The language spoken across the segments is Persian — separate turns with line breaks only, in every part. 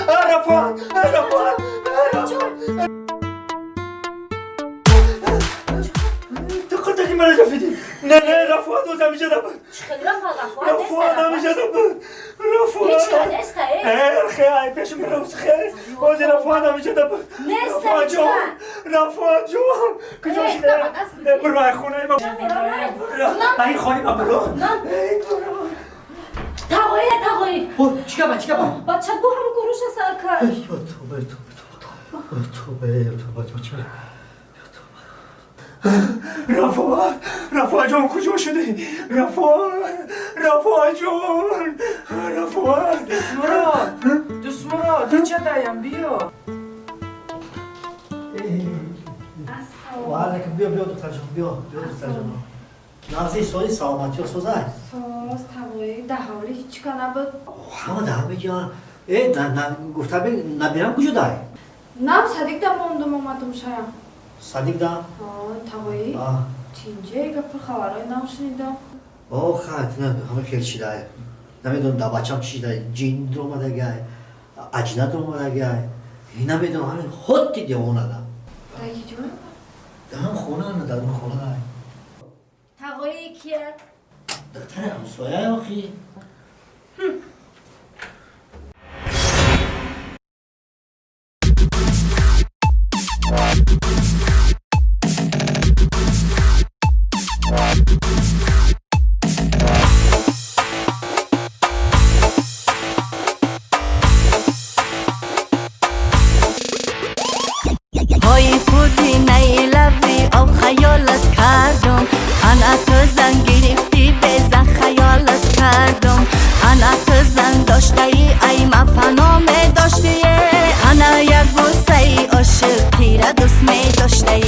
عرفان دقت داری من رفیدی نه رفاق دوست همیشه دبر
چخیل رفاق
همیشه دبر رفاق خیلی پیشم بروز خیلی بازی رفاق همیشه دبر رفاق جون کجاش خیلی برو خونه ما این خانه ما برو
تقایی
چیکار
بچه بو همه گروش سر کرد
توبه رفاق جون کجا شدی رفاق جون
دوست مراد چه دایم بیا
وعلیکم بیا دختر جان بیا دختر جان نازی سوی سلامتی و سوزای
ساز تقایی ده حالی هیچ که نبود
همه بگیان نه گفته نبیرم کجا دای
نم صدیق دم اومدم اومدم شرم
صدیق دام
تقایی تینجه گپ خبرای نشنیدم
خیلی نه همه خیلی چی دای نمیدونم دا بچم چی دای جین در اومده گای اجنه در اومده گای نمیدونم همین خود دیده اونه دام
دایی جون
دام خونه نه دارم خونه دای
تقایی کیه؟
دختر همسایه آخی
های پودینه لبی او خیالت کردم انا تو زن گرفتی بزن خیالت کردم انا تو زن داشته ای ما پنام داشتی انا یک بوسه ای عاشق تیره دوست می داشته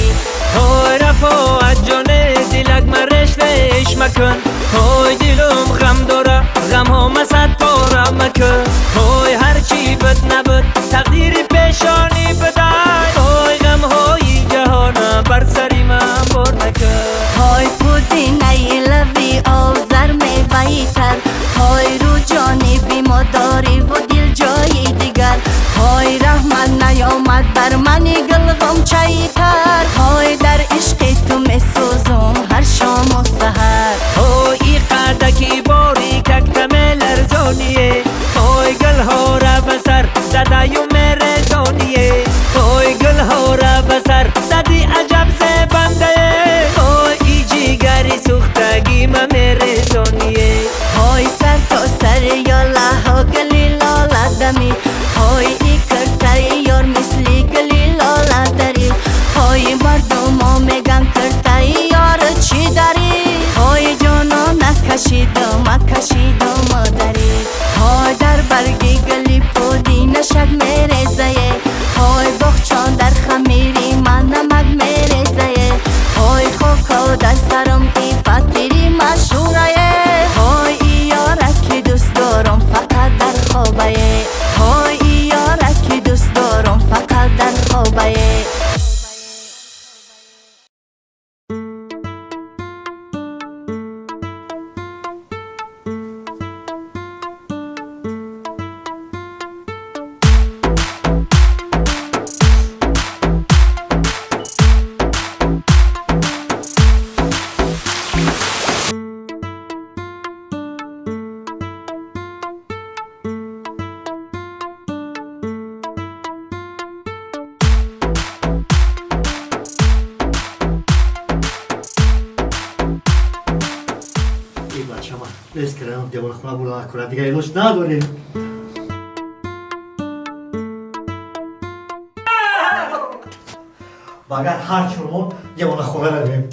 های رفاعت جانه دلک مرشتش مکن های دلم غم داره غم ها مسد پاره مکن های هرچی بد نبود تقدیر پیشانی بدای های غم های جهانه بر سری من بار نکن
های پودینه لبی او زر می ویتر های رو جانبی ما داری و دل جای دیگر های رحمت نیامد بر منی گل غم چایتر های در عشق تو می سوزم هر شام و سحر
های قدکی باری ککتم لرزانیه های گل ها را بسر زده و مرزانیه های گل ها را بسر زدی عجب زبنده های جیگری سوختگی ما مرزانیه
های سر تا سر یالا ها گلی لالا دمی های ای کرتر یار مثلی گلی لالا داری های مردم ها میگن کرتر یار چی داری های جانا نکشیدم داری های در برگی گلی پودی نشد میرزه های بخچان در خمیری من نمک میرزه های خوکا در سرم ای فتیری مشهوره های ای یارکی دوست دارم فقط در خوابه های ای یارکی دوست دارم فقط در خوابه
بس کردم دیوار خونه بودن کنم دیگه ایلوش نداریم مگر هر چورمون دیوار خونه بریم